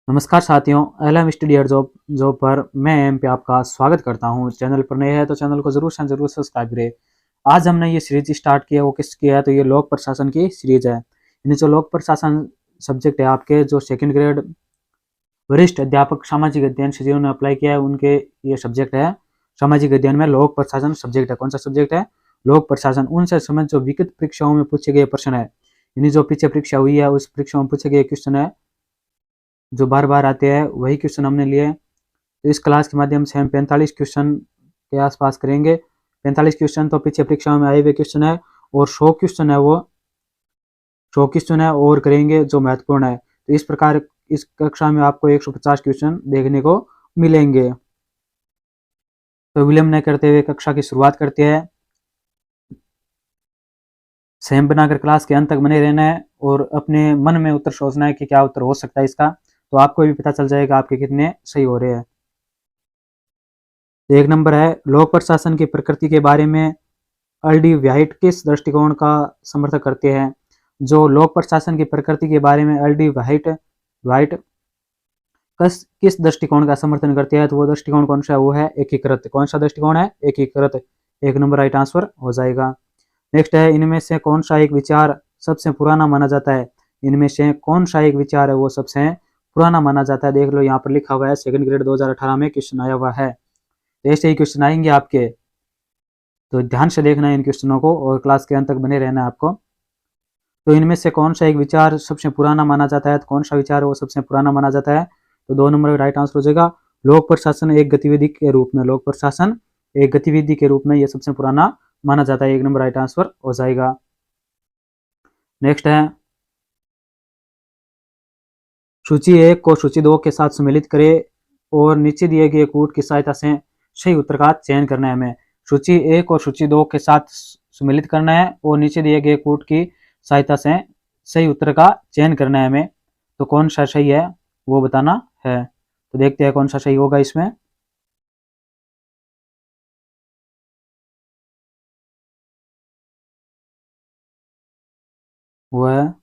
नमस्कार साथियों, LM study और जॉब जॉब पर मैं एम पे आपका स्वागत करता हूं। चैनल पर नए हैं तो चैनल को जरूर से जरूर सब्सक्राइब करें। आज हमने ये सीरीज स्टार्ट किया, वो किसकी है? तो ये लोक प्रशासन की सीरीज है। यानी जो लोक प्रशासन सब्जेक्ट है आपके, जो सेकंड ग्रेड वरिष्ठ अध्यापक सामाजिक अध्ययन से जिन्होंने अप्लाई किया है, उनके ये सब्जेक्ट है। सामाजिक अध्ययन में लोक प्रशासन सब्जेक्ट है। कौन सा सब्जेक्ट है? लोक प्रशासन। उनसे संबंधित जो विकट परीक्षाओं में पूछे गए प्रश्न है, यानी जो पीछे परीक्षा हुई है उस परीक्षा में पूछे गए क्वेश्चन है, जो बार बार आते हैं वही क्वेश्चन हमने लिए। तो इस क्लास के माध्यम से हम 45 क्वेश्चन के आसपास करेंगे। 45 क्वेश्चन तो पीछे परीक्षाओं में आए हुए क्वेश्चन है, और 100 क्वेश्चन है, वो 100 क्वेश्चन है और करेंगे जो महत्वपूर्ण है। तो इस प्रकार इस कक्षा में आपको 150 क्वेश्चन देखने को मिलेंगे। तो विलंब न करते हुए कक्षा की शुरुआत करते हैं। संयम बनाकर क्लास के अंत तक बने रहना है और अपने मन में उत्तर सोचना है कि क्या उत्तर हो सकता है इसका। तो आपको भी पता चल जाएगा आपके कितने सही हो रहे हैं। एक नंबर है, लोक प्रशासन की प्रकृति के बारे में अल्डी व्हाइट किस दृष्टिकोण का समर्थन करते हैं? जो लोक प्रशासन की प्रकृति के बारे में अल्डी व्हाइट व्हाइट किस दृष्टिकोण का समर्थन करते हैं? तो वो दृष्टिकोण कौन सा है? वो है एकीकृत। कौन सा दृष्टिकोण है? एकीकृत। एक नंबर राइट आंसर हो जाएगा। नेक्स्ट है, इनमें से कौन सा एक विचार सबसे पुराना माना जाता है? इनमें से कौन सा एक विचार है वो सबसे पुराना माना जाता है? देख लो, यहाँ पर लिखा हुआ है, सेकंड ग्रेड 2018 में क्वेश्चन आया हुआ है। ऐसे ही क्वेश्चन आएंगे आपके, तो ध्यान से देखना है इन क्वेश्चनों को और क्लास के अंत तक बने रहना है आपको। तो इनमें से कौन सा एक विचार सबसे पुराना माना जाता है? तो कौन सा विचार वो सबसे पुराना माना जाता है? तो 2 नंबर राइट आंसर हो जाएगा, लोक प्रशासन एक गतिविधि के रूप में। लोक प्रशासन एक गतिविधि के रूप में ये सबसे पुराना माना जाता है। 1 नंबर राइट आंसर हो जाएगा। नेक्स्ट है, सूची 1 को सूची 2 के साथ सम्मिलित करें और नीचे दिए गए कूट की सहायता से सही उत्तर का चयन करना है हमें। सूची 1 और सूची 2 के साथ सम्मिलित करना है और नीचे दिए गए कूट की सहायता से सही उत्तर का चयन करना है हमें। तो कौन सा सही है वो बताना है। तो देखते हैं कौन सा सही होगा इसमें। वो है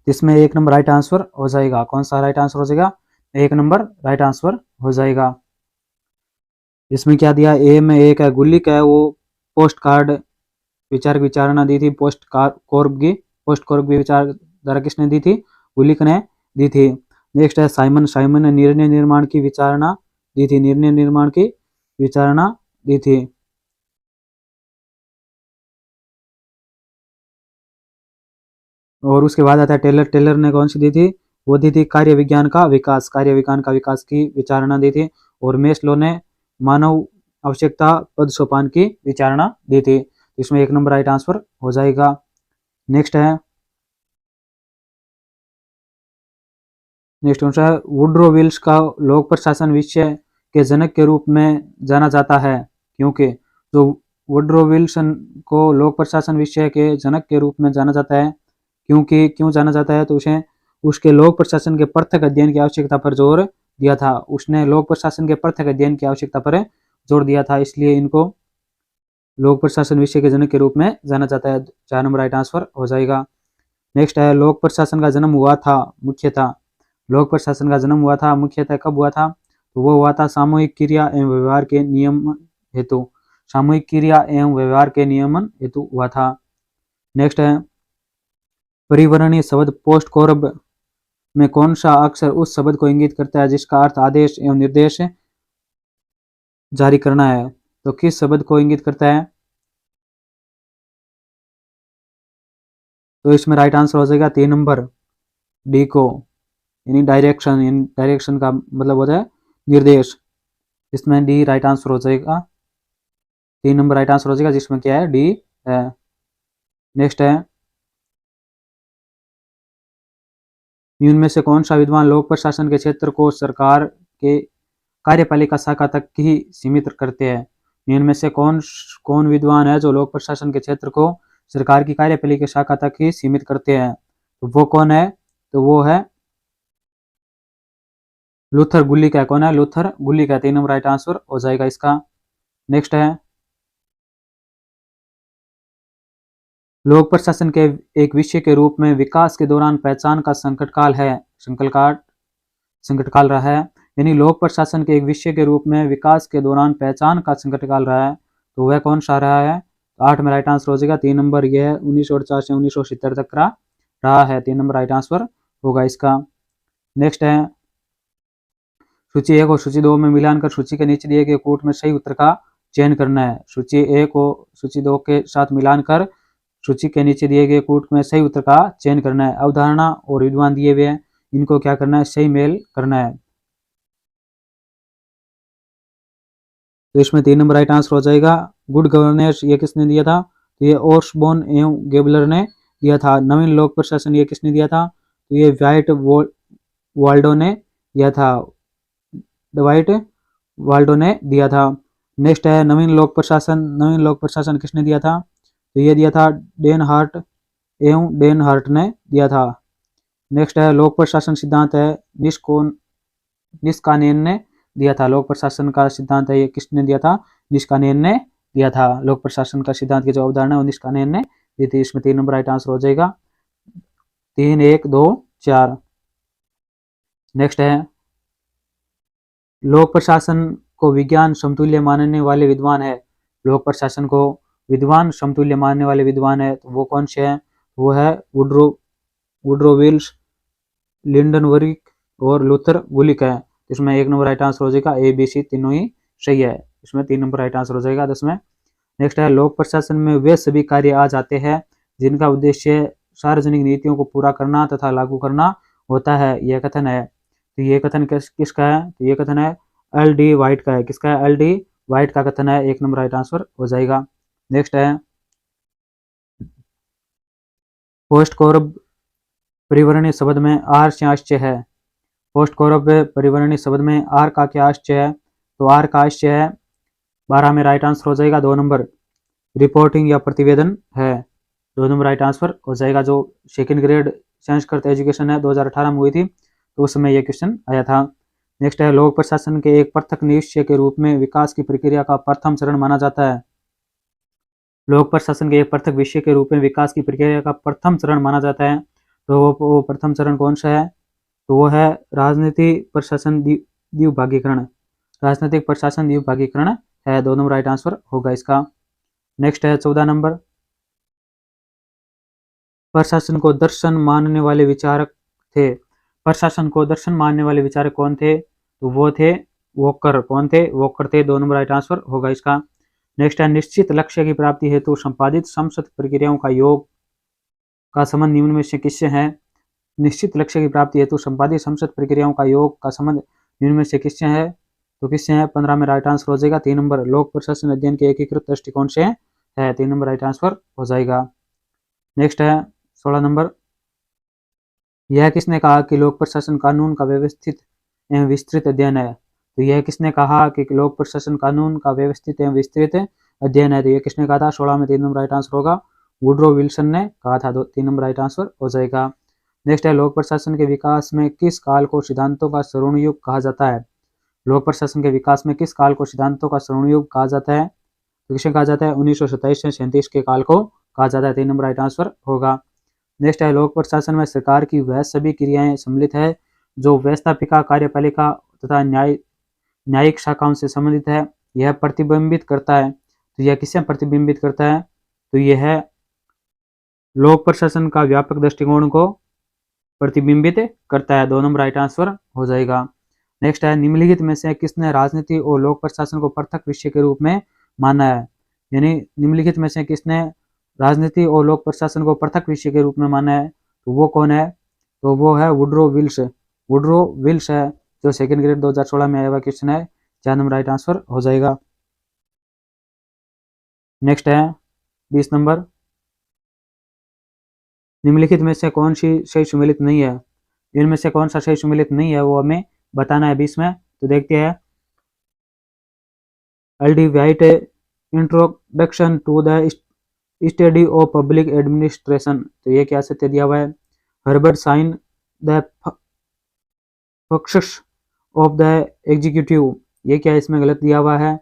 इसमें 1 नंबर राइट आंसर हो जाएगा। कौन सा राइट आंसर हो जाएगा? 1 नंबर राइट आंसर हो जाएगा। इसमें क्या दिया? ए में एक है गुल्ली का है, वो पोस्ट कार्ड विचार विचारणा दी थी। पोस्ट कॉर्ब की विचारधारा किसने दी थी? गुलिक ने दी थी। नेक्स्ट है, साइमन साइमन ने निर्णय निर्माण की विचारणा दी थी। निर्णय निर्माण की विचारणा दी थी। और उसके बाद आता है टेलर। टेलर ने कौन सी दी थी? वो दी थी कार्य विज्ञान का विकास। कार्य विज्ञान का विकास की विचारणा दी थी। और मेस्लो ने मानव आवश्यकता पद सोपान की विचारणा दी थी। इसमें 1 नंबर राइट आंसर हो जाएगा। नेक्स्ट है, नेक्स्ट कौन सा है? वुड्रो विल्स का लोक प्रशासन विषय के जनक के रूप में जाना जाता है, क्योंकि जो वुड्रो विल्सन को लोक प्रशासन विषय के जनक के रूप में जाना जाता है, क्योंकि क्यों जाना जाता है? तो उसे उसके लोक प्रशासन के पृथक अध्ययन की आवश्यकता पर जोर दिया था। उसने लोक प्रशासन के पृथक अध्ययन की आवश्यकता पर जोर दिया था, इसलिए इनको लोक प्रशासन विषय के जनक के रूप में जाना जाता है। 4 नंबर राइट आंसर हो जाएगा। नेक्स्ट है, लोक प्रशासन का जन्म हुआ था मुख्यतः। लोक प्रशासन का जन्म हुआ था मुख्यतः कब हुआ था? तो वो हुआ था सामूहिक क्रिया एवं व्यवहार के नियमन हेतु। सामूहिक क्रिया एवं व्यवहार के नियमन हेतु हुआ था। नेक्स्ट है, परिवर्णीय शब्द पोस्ट कोर्ब में कौन सा अक्षर उस शब्द को इंगित करता है जिसका अर्थ आदेश एवं निर्देश जारी करना है? तो किस शब्द को इंगित करता है? तो इसमें राइट आंसर हो जाएगा 3 नंबर डी को, यानी डायरेक्शन। इन डायरेक्शन का मतलब होता है निर्देश। इसमें डी राइट आंसर हो जाएगा। 3 नंबर राइट आंसर हो जाएगा, जिसमें क्या है? डी है। नेक्स्ट है, इनमें से कौन सा विद्वान लोक प्रशासन के क्षेत्र को सरकार के कार्यपालिका शाखा तक ही सीमित करते हैं? इनमें से कौन कौन विद्वान है जो लोक प्रशासन के क्षेत्र को सरकार की कार्यपालिका शाखा तक ही सीमित करते हैं? तो वो कौन है? तो वो है लूथर गुल्ली का। कौन है? लूथर गुल्ली का। 3 नंबर राइट आंसर हो जाएगा इसका। नेक्स्ट है लोक प्रशासन के एक विषय के रूप में विकास के दौरान पहचान का संकट काल है, संकट काल रहा है। यानी लोक प्रशासन के एक विषय के रूप में विकास के दौरान पहचान का संकट काल रहा है, तो वह कौन सा रहा है? 8 में राइट आंसर हो जाएगा। 3 नंबर यह 1948 से 1970 तक का रहा है। 3 नंबर राइट आंसर होगा इसका। नेक्स्ट है सूची 1 और सूची 2 में मिलान कर सूची के नीचे दिए गए कूट में सही उत्तर का चयन करना है। सूची 1 को सूची 2 के साथ मिलान कर सूची के नीचे दिए गए कूट में सही उत्तर का चयन करना है। अवधारणा और विद्वान दिए हुए हैं, इनको क्या करना है? सही मेल करना है। तो इसमें 3 नंबर राइट आंसर हो जाएगा। गुड गवर्नेंस ये किसने दिया था? तो ये ओर्सबोन एवं गेबलर ने दिया था। नवीन लोक प्रशासन ये किसने दिया था? तो ये व्हाइट वाल्डो ने दिया था। व्हाइट वाल्डो ने दिया था। नेक्स्ट है नवीन लोक प्रशासन किसने दिया था? तो ये दिया था डेनहार्ट एवं डेनहार्ट ने दिया था। नेक्स्ट है लोक प्रशासन सिद्धांत है निष्कानेन ने दिया था। लोक प्रशासन का सिद्धांत है ये किसने दिया था? निष्कानेन ने दिया था। लोक प्रशासन का सिद्धांत की जो अवधारणा है वो निष्कानेन ने दी थी। इसमें 3 नंबर राइट आंसर हो जाएगा। 3 1 2 4। नेक्स्ट है लोक प्रशासन को विज्ञान समतुल्य मानने वाले विद्वान है। लोक प्रशासन को विद्वान समतुल्य मानने वाले विद्वान है, तो वो कौन से हैं? वो है वुड्रो विल्स, लिंडनबर्ग और लूथर गुलिक है। इसमें 1 नंबर राइट आंसर हो जाएगा। ए बी सी तीनों ही सही है। इसमें 3 नंबर राइट आंसर हो जाएगा 10 में। नेक्स्ट है लोक प्रशासन में वे सभी कार्य आ जाते हैं जिनका उद्देश्य सार्वजनिक नीतियों को पूरा करना तथा लागू करना होता है, यह कथन है। तो ये कथन किसका है? तो ये कथन है एल डी वाइट का है। किसका है? एल डी वाइट का कथन है। 1 नंबर राइट आंसर हो जाएगा। नेक्स्ट है पोस्ट कौरव परिवर्णी शब्द में आर से आश्चर्य है। पोस्ट कौरव परिवर्णी शब्द में आर का क्या आश्चर्य है? तो आर का आश्चर्य है 12 में राइट आंसर हो जाएगा 2 नंबर रिपोर्टिंग या प्रतिवेदन है। 2 नंबर राइट आंसर हो जाएगा। जो सेकेंड ग्रेड संस्कृत एजुकेशन है 2018 में हुई थी, तो उस समय यह क्वेश्चन आया था। नेक्स्ट है लोक प्रशासन के एक पृथक निश्चय के रूप में विकास की प्रक्रिया का प्रथम चरण माना जाता है। लोक प्रशासन के एक पृथक विषय के रूप में विकास की प्रक्रिया का प्रथम चरण माना जाता है। तो वो प्रथम चरण कौन सा है? तो वो है राजनीतिक प्रशासन द्विभागीकरण। राजनीतिक प्रशासन द्विभागीकरण है। 2 नंबर राइट आंसर होगा इसका। नेक्स्ट है 14 नंबर प्रशासन को दर्शन मानने वाले विचारक थे। प्रशासन को दर्शन मानने वाले विचारक कौन थे? तो वो थे वॉकर। कौन थे? वॉकर थे। 2 नंबर राइट आंसर होगा इसका। नेक्स्ट है निश्चित लक्ष्य की प्राप्ति हेतु संपादित समस्त प्रक्रियाओं का योग का संबंध निम्न में से किससे है? निश्चित लक्ष्य की प्राप्ति हेतु संपादित समस्त प्रक्रियाओं का योग का संबंध निम्न में से किससे है? तो किससे है? 15 में राइट आंसर हो जाएगा। 3 नंबर लोक प्रशासन अध्ययन के एकीकृत दृष्टिकोण से है। 3 नंबर राइट आंसर हो जाएगा। नेक्स्ट है 16 नंबर यह किसने कहा कि लोक प्रशासन कानून का व्यवस्थित एवं विस्तृत अध्ययन है? तो यह किसने कहा कि लोक प्रशासन कानून का व्यवस्थित एवं विस्तृत अध्ययन है? तो यह किसने कहा था? 16 में 3 नंबर राइट आंसर होगा। वुड्रो विल्सन ने कहा था। 3 नंबर राइट आंसर हो जाएगा। नेक्स्ट है लोक प्रशासन के विकास में किस काल को सिद्धांतों का स्वर्ण युग कहा जाता है? लोक प्रशासन के विकास में किस काल को सिद्धांतों का स्वर्ण युग कहा जाता है? तो किसे कहा जाता है? 1927 से 37 के काल को कहा जाता है। 3 नंबर राइट आंसर होगा। नेक्स्ट है लोक प्रशासन में सरकार की वह सभी क्रियाएं सम्मिलित है जो व्यवस्थापिका, कार्यपालिका तथा न्यायिक शाखाओं से संबंधित है। यह प्रतिबिंबित करता है। तो यह किसे प्रतिबिंबित करता है? तो यह है लोक प्रशासन का व्यापक दृष्टिकोण को प्रतिबिंबित करता है। 2 नंबर राइट आंसर हो जाएगा। नेक्स्ट है निम्नलिखित में से किसने राजनीति और लोक प्रशासन को पृथक विषय के रूप में माना है? यानी निम्नलिखित में से किसने राजनीति और लोक प्रशासन को पृथक विषय के रूप में माना है? तो वो कौन है? तो वो है वुड्रो विल्स है, जो सेकेंड ग्रेड 2016 में आया हुआ क्वेश्चन है। 4 नंबर राइट आंसर हो जाएगा। नेक्स्ट है 20 नंबर निम्नलिखित में से कौन सी सही सुमेलित नहीं है? इनमें से कौन सा सही सुमेलित नहीं है वो हमें बताना है 20 में। तो देखते हैं L D White introduction to the study of public administration. तो ये क्या सत्य दिया हुआ है? Herbert Simon the functions of the executive, ये क्या इसमें गलत दिया हुआ है?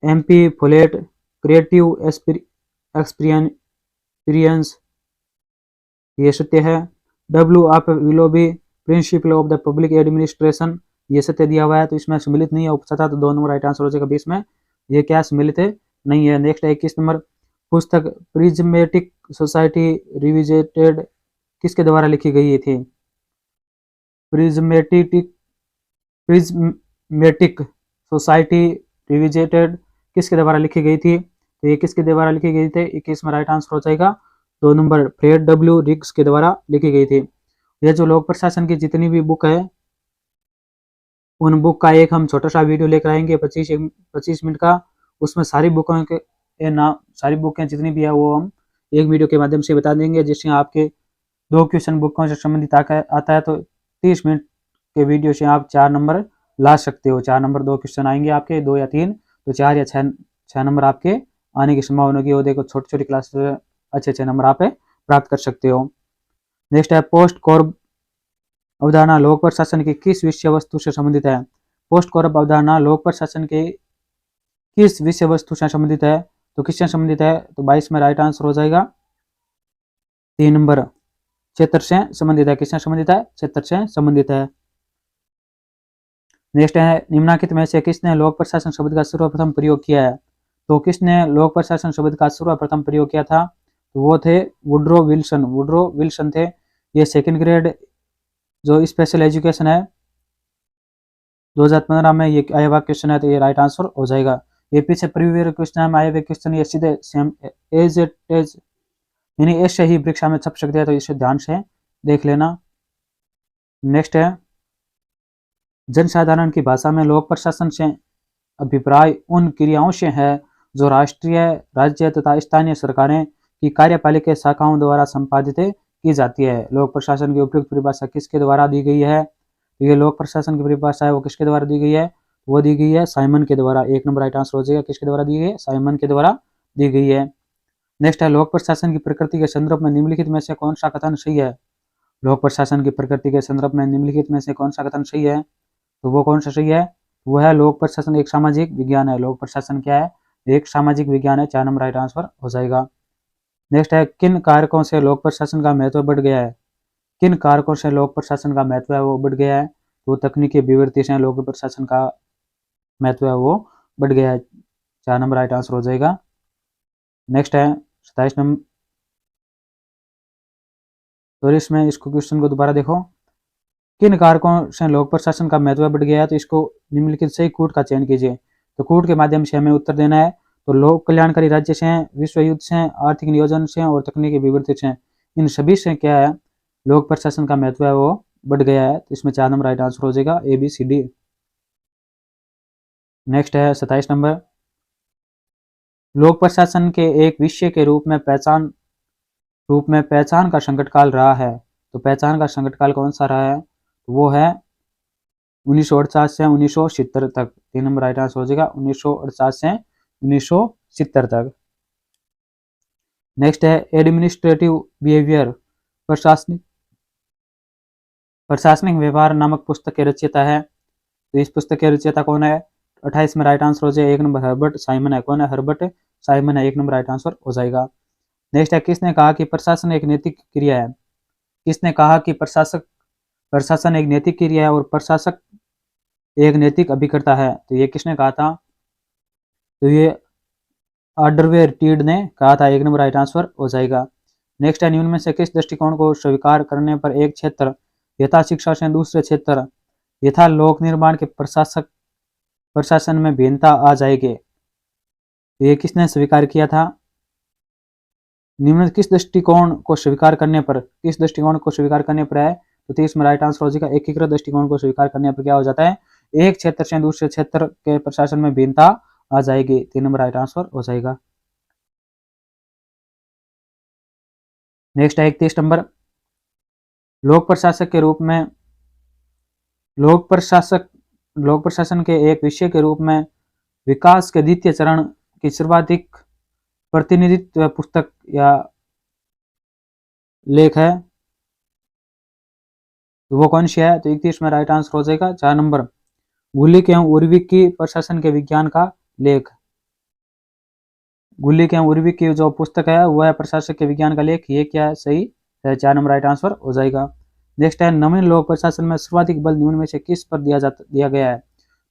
MP Follett क्रिएटिव एक्सपीरियंस, ये सत्य है। W आप Willoughby principle of the public administration, ये सत्य दिया हुआ है, तो इसमें सम्मिलित नहीं है उपसत्ता, तो 2 नंबर राइट आंसर हो जाएगा 20 में। ये क्या सम्मिलित है, नहीं है। नेक्स्ट है 21 नंबर, पुस्तक प्रिज्मेटिक सोसाइटी रिविजिटेड किसके द्वारा लिखी गई थी? प्रिज्मेटिक प्रिज्मेटिक सोसाइटी रिविजिटेड किसके द्वारा लिखी गई थी? तो ये किसके द्वारा लिखी गई थी? 21 में राइट आंसर हो जाएगा 2 नंबर, फ्रेड डब्ल्यू रिग्स के द्वारा लिखी गई थी। ये जो लोक प्रशासन की जितनी भी बुक है, उन बुक का एक हम छोटा सा वीडियो लेकर आएंगे 25 मिनट का। उसमें सारी बुकों के नाम, सारी बुकें जितनी भी है वो हम एक वीडियो के माध्यम से बता देंगे। जिससे आपके 2 क्वेश्चन बुकों से संबंधित आता है तो 30 मिनट के वीडियो से आप 4 नंबर ला सकते हो। 4 नंबर 2 क्वेश्चन आएंगे आपके, 2 या 3, तो 4 या 6 नंबर आपके आने की संभावना होगी। वो देखो छोटी छोटी क्लास से अच्छे नंबर आप प्राप्त कर सकते हो। नेक्स्ट है पोस्ट कॉर्ब अवधारणा लोक प्रशासन की किस विषय वस्तु से संबंधित है? पोस्ट कॉर्ब अवधारणा लोक प्रशासन के किस विषय वस्तु से संबंधित है? तो किससे संबंधित है? तो 22 में राइट आंसर हो जाएगा 3 नंबर, क्षेत्र से संबंधित है। किससे संबंधित है? क्षेत्र से संबंधित है। नेक्स्ट है निम्नलिखित में से किसने लोक प्रशासन शब्द का सर्वप्रथम प्रयोग किया है? तो किसने लोक प्रशासन शब्द का सर्वप्रथम प्रयोग किया था? तो वो थे वुड्रो विल्सन। वुड्रो विल्सन थे। ये सेकंड ग्रेड जो स्पेशल एजुकेशन है 2015 में ये आया हुआ क्वेश्चन है, तो ये राइट आंसर हो जाएगा। ये पीछे प्रीवियस क्वेश्चन में आए हुए क्वेश्चन ये सीधे सेम एज इट इज यानी ऐसे ही परीक्षा में छप सकते हैं, तो इसे ध्यान से देख लेना। नेक्स्ट है जनसाधारण की भाषा में लोक प्रशासन से अभिप्राय उन क्रियाओं से है जो राष्ट्रीय, राज्य तथा स्थानीय सरकारें की कार्यपालिका शाखाओं द्वारा संपादित की जाती है। लोक प्रशासन की उपयुक्त परिभाषा किसके द्वारा दी गई है? तो ये लोक प्रशासन की परिभाषा है वो किसके द्वारा दी गई है? वो दी गई है साइमन के द्वारा। 1 नंबर राइट आंसर हो जाएगा। किसके द्वारा दी गई है? साइमन के द्वारा दी गई है। नेक्स्ट है लोक प्रशासन की प्रकृति के संदर्भ में निम्नलिखित में से कौन सा कथन सही है? लोक प्रशासन की प्रकृति के संदर्भ में निम्नलिखित में से कौन सा कथन सही है? तो वो कौन सा सही है? वो है लोक प्रशासन एक सामाजिक विज्ञान है। लोक प्रशासन क्या है? एक सामाजिक विज्ञान है। 4 नंबर राइट आंसर हो जाएगा। नेक्स्ट है किन कारकों से लोक प्रशासन का महत्व बढ़ गया है? किन कारकों से लोक प्रशासन का महत्व है वो बढ़ गया है? तो तकनीकी विवृत्ति से लोक प्रशासन का महत्व है वो बढ़ गया है। 4 नंबर राइट आंसर हो जाएगा। नेक्स्ट है 27 नंबर, तो इसमें इसको क्वेश्चन को दोबारा देखो। किन कारकों से लोक प्रशासन का महत्व बढ़ गया है? तो इसको निम्नलिखित सही कूट का चयन कीजिए। तो कूट के माध्यम से हमें उत्तर देना है। तो लोक कल्याणकारी राज्य से, विश्व युद्ध से, आर्थिक नियोजन से और तकनीकी विवृत्ति से, इन सभी से क्या है लोक प्रशासन का महत्व है वो बढ़ गया है। तो इसमें 4 नंबर राइट आंसर हो जाएगा ABCD। नेक्स्ट है 27 नंबर, लोक प्रशासन के एक विषय के रूप में पहचान का संकट काल रहा है। तो पहचान का संकट काल कौन सा रहा है? वो है 1948 से 1970 तक। 3 नंबर राइट आंसर हो जाएगा 1948 से 1970 तक। नेक्स्ट है एडमिनिस्ट्रेटिव बिहेवियर प्रशासनिक व्यवहार नामक पुस्तक के रचयिता है। तो इस पुस्तक के रचयिता कौन है? 28 में राइट आंसर हो जाएगा 1 नंबर हर्बर्ट साइमन है। कौन है? हर्बर्ट साइमन है। 1 नंबर राइट आंसर हो जाएगा। नेक्स्ट है किसने कहा कि प्रशासन एक नैतिक क्रिया है? किसने कहा कि प्रशासन एक नैतिक क्रिया है और प्रशासक एक नैतिक अभिकर्ता है? तो ये किसने कहा था? तो ये ऑर्डरवेयर टीड ने कहा था। 1 नंबर राइट आंसर हो जाएगा। नेक्स्ट है निम्न में से किस दृष्टिकोण को स्वीकार करने पर एक क्षेत्र यथा शिक्षा से दूसरे क्षेत्र यथा लोक निर्माण के प्रशासन में भिन्नता आ जाएगी? ये किसने स्वीकार किया था? निम्न किस दृष्टिकोण को स्वीकार करने पर है? तो 30 में राइट आंसर हो जाएगा एकीकृत दृष्टिकोण को स्वीकार करने पर क्या हो जाता है? एक क्षेत्र से दूसरे क्षेत्र के प्रशासन में भिन्नता आ जाएगी। 3 नंबर राइट आंसर हो जाएगा। नेक्स्ट है 31 नंबर, लोक प्रशासन के एक विषय के रूप में विकास के द्वितीय चरण की सर्वाधिक प्रतिनिधित्व पुस्तक या लेख है, तो वो कौन सी है? तो 31 में राइट आंसर हो जाएगा 4 नंबर, गुलिक एवं उर्विक की प्रशासन के विज्ञान का लेख। गुल्लिक एवं उर्वी की जो पुस्तक है वह है प्रशासक के विज्ञान का लेख, ये क्या सही है, 4 नंबर राइट आंसर हो जाएगा। नेक्स्ट है नवीन लोक प्रशासन में सर्वाधिक बल निम्न में से किस पर दिया गया है।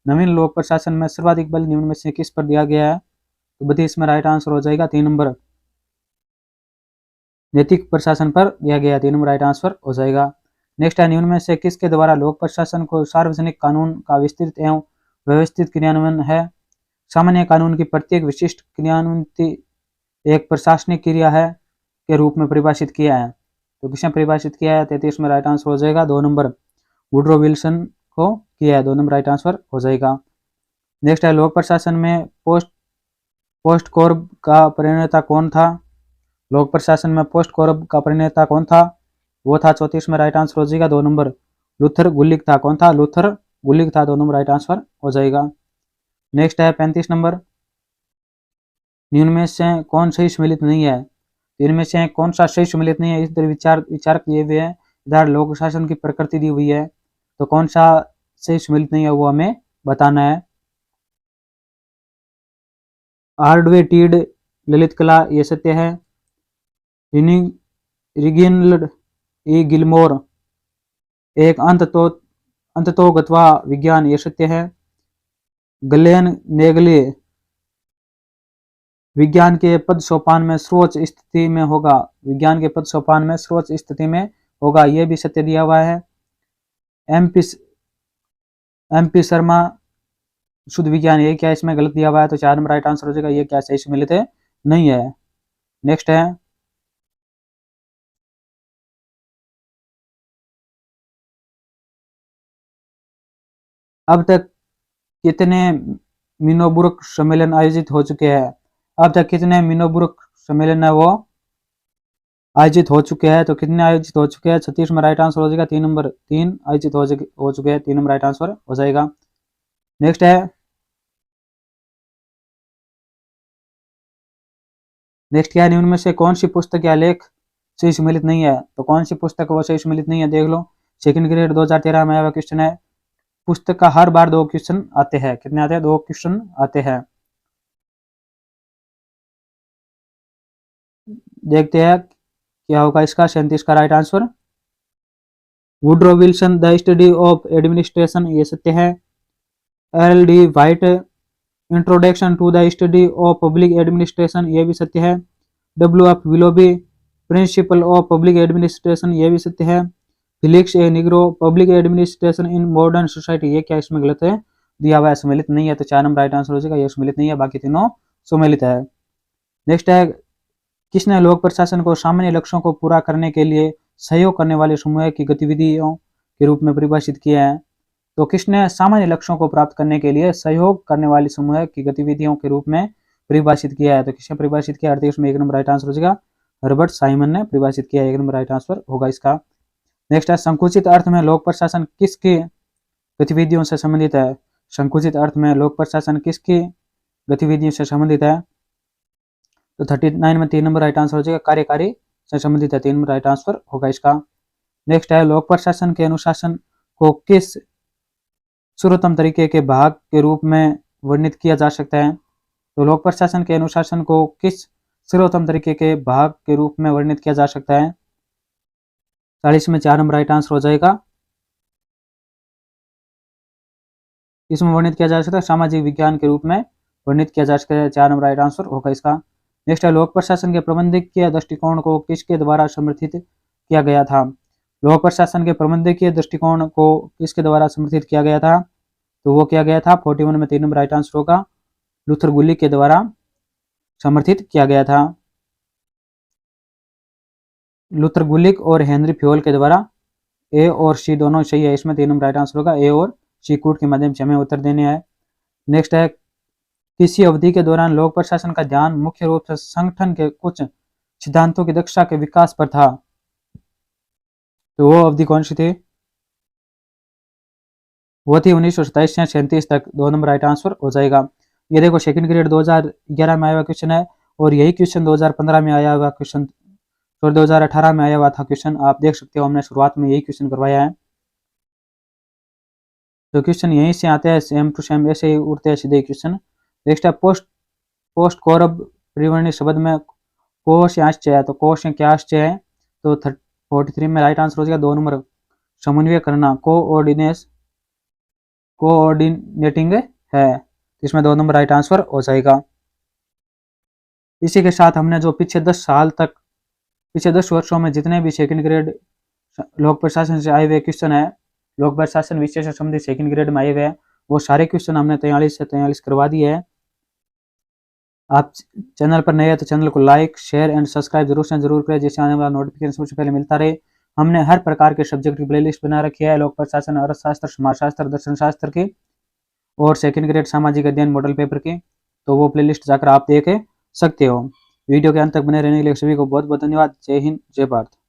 नवीन लोक प्रशासन में सर्वाधिक बल निम्न में से किस पर दिया गया है, तो बताइए इसमें राइट आंसर हो जाएगा 3 नंबर, नैतिक प्रशासन पर दिया गया, 3 नंबर राइट आंसर हो जाएगा। नेक्स्ट है निम्न में से किसके द्वारा लोक प्रशासन को सार्वजनिक कानून का विस्तृत एवं व्यवस्थित क्रियान्वयन है। सामान्य कानून की प्रत्येक विशिष्ट क्रियान्वयन एक प्रशासनिक क्रिया है के रूप में परिभाषित किया है, तो किसने परिभाषित किया है, 33 में राइट आंसर हो जाएगा 2 नंबर, वुड्रो विल्सन को किया है, 2 नंबर राइट आंसर हो जाएगा। नेक्स्ट है लोक प्रशासन में पोस्ट कोर्ब का प्रणेता कौन था। लोक प्रशासन में पोस्ट कोर्ब का प्रणेता कौन था, वो था 34 में राइट आंसर हो जाएगा 2 नंबर, लूथर गुलिक था। कौन था, लूथर गुलिक था, 2 नंबर राइट आंसर हो जाएगा। नेक्स्ट है 35 नंबर, निम्न में से कौन सही सम्मिलित नहीं है, इनमें से कौन सा सही सम्मिलित नहीं है, इस विचारक दिए हुए हैं, इधर लोक शासन की प्रकृति दी हुई है, तो कौन सा सही सम्मिलित नहीं है वो हमें बताना है। हार्डवे टीड ललित कला ये सत्य है। रिगिनल्ड ई गिलमोर एक अंततोगत्वा विज्ञान ये सत्य है। गलेन नेगले विज्ञान के पद सोपान में सर्वोच्च स्थिति में होगा, विज्ञान के पद सोपान में सर्वोच्च स्थिति में होगा, यह भी सत्य दिया हुआ है। एमपी शर्मा शुद्ध विज्ञान, ये क्या इसमें गलत दिया हुआ है, तो 4 नंबर राइट आंसर हो जाएगा, ये क्या सही सम्मिलित है नहीं है। नेक्स्ट है अब तक कितने मिनोबुर्ग सम्मेलन आयोजित हो चुके हैं, अब तक कितने मिनोबुर्ग सम्मेलन है वो आयोजित हो चुके हैं, तो कितने आयोजित हो चुके हैं, 36 में राइट आंसर हो जाएगा 3 नंबर, 3 आयोजित हो चुके हैं, 3 नंबर राइट आंसर हो जाएगा। नेक्स्ट है नेक्स्ट क्या है, निम्न में से कौन सी पुस्तक या लेख सही सम्मिलित नहीं है, तो कौन सी पुस्तक वो सही सम्मिलित नहीं है देख लो। सेकंड ग्रेड 2013 में आया क्वेश्चन है, पुस्तक का हर बार 2 क्वेश्चन आते हैं, कितने आते हैं, 2 क्वेश्चन आते हैं। देखते हैं क्या होगा इसका, 37 का right answer. Woodrow Wilson the study of administration ये सत्य है। L D White introduction to the study of public administration ये भी सत्य है। W F Willoughby principle of public administration ये भी सत्य है। Felix A Nigro public administration in modern society ये क्या इसमें गलत है, दिया हुआ है सम्मिलित नहीं है, तो 4 नंबर राइट आंसर हो जाएगा, ये सम्मिलित नहीं है, बाकी तीनों सम्मिलित है। नेक्स्ट है किसने लोक प्रशासन को सामान्य लक्ष्यों को पूरा करने के लिए सहयोग करने वाले समूह की गतिविधियों के रूप में परिभाषित किया है, तो किसने सामान्य लक्ष्यों को प्राप्त करने के लिए सहयोग करने वाले समूह की गतिविधियों के रूप में परिभाषित किया है, तो किसने परिभाषित किया, 38 में 1 नंबर राइट आंसर हो जाएगा, हर्बर्ट साइमन ने परिभाषित किया, 1 नंबर राइट आंसर होगा इसका। नेक्स्ट है संकुचित अर्थ में लोक प्रशासन किसकी गतिविधियों से संबंधित है, संकुचित अर्थ में लोक प्रशासन किसकी गतिविधियों से संबंधित है, तो 39 में 3 नंबर राइट आंसर हो जाएगा, कार्यकारी से संबंधित है, 3 नंबर राइट आंसर होगा इसका। नेक्स्ट है लोक प्रशासन के अनुशासन को किस सर्वोत्तम तरीके के भाग के रूप में वर्णित किया जा सकता है, तो लोक प्रशासन के अनुशासन को किस सर्वोत्तम तरीके के भाग के रूप में वर्णित किया जा सकता है, 40 में 4 नंबर राइट आंसर हो जाएगा, इसमें वर्णित किया जा सकता है सामाजिक विज्ञान के रूप में वर्णित किया जा सकता है, 4 नंबर राइट आंसर होगा इसका। नेक्स्ट है लोक प्रशासन के प्रबंधकीय दृष्टिकोण को किसके द्वारा समर्थित किया गया था, लोक प्रशासन के प्रबंधकीय दृष्टिकोण को किसके द्वारा समर्थित किया गया था, तो वो किया गया था 41 में 3 नंबर राइट आंसर होगा, लूथर गुलिक के द्वारा समर्थित किया गया था, लूथर गुलिक और हेनरी फ्योल के द्वारा। ए और सी दोनों सही है, इसमें 3 नंबर राइट आंसर होगा, ए और सी कूट के माध्यम से हमें उत्तर देने हैं। नेक्स्ट है किसी अवधि के दौरान लोक प्रशासन का ध्यान मुख्य रूप से संगठन के कुछ सिद्धांतों की दक्षता के विकास पर था, तो वो अवधि कौन सी थी, वो थी 1927 से 37 तक, 2 नंबर राइट आंसर हो जाएगा। ये देखो सेकंड ग्रेड 2011 में आया हुआ क्वेश्चन है, और यही क्वेश्चन 2015 में आया हुआ क्वेश्चन, तो 2018 में आया हुआ था क्वेश्चन, आप देख सकते हो हमने शुरुआत में यही क्वेश्चन करवाया है, तो क्वेश्चन यहीं से आते हैं सेम टू सेम, ऐसे ही उड़ते हैं सीधे क्वेश्चन। नेक्स्ट है पोस्ट कोरब त्रिवर्णी शब्द में कोशांश्चय है, तो कोश क्या आश्चय है, तो 43 में राइट आंसर हो जाएगा 2 नंबर समन्वय करना, कोऑर्डिनेटिंग है, इसमें 2 नंबर राइट आंसर हो जाएगा। इसी के साथ हमने जो पिछले 10 वर्षों में जितने भी सेकंड ग्रेड लोक प्रशासन से आए हुए क्वेश्चन है, लोक प्रशासन विषय से संबंधित सेकंड ग्रेड में आए हुए हैं, वो सारे क्वेश्चन हमने 43 से 43 करवा दिए हैं। आप चैनल पर नए हैं तो चैनल को लाइक शेयर एंड सब्सक्राइब जरूर करें, जिससे आने वाला नोटिफिकेशन सबसे पहले मिलता रहे। हमने हर प्रकार के सब्जेक्ट की प्लेलिस्ट बना रखी है, लोक प्रशासन, अर्थशास्त्र, समाजशास्त्र, दर्शन शास्त्र की और सेकंड ग्रेड सामाजिक अध्ययन मॉडल पेपर की, तो वो प्लेलिस्ट जाकर आप देख सकते हो। वीडियो के अंत तक बने रहने के लिए सभी को बहुत बहुत धन्यवाद। जय हिंद, जय भारत।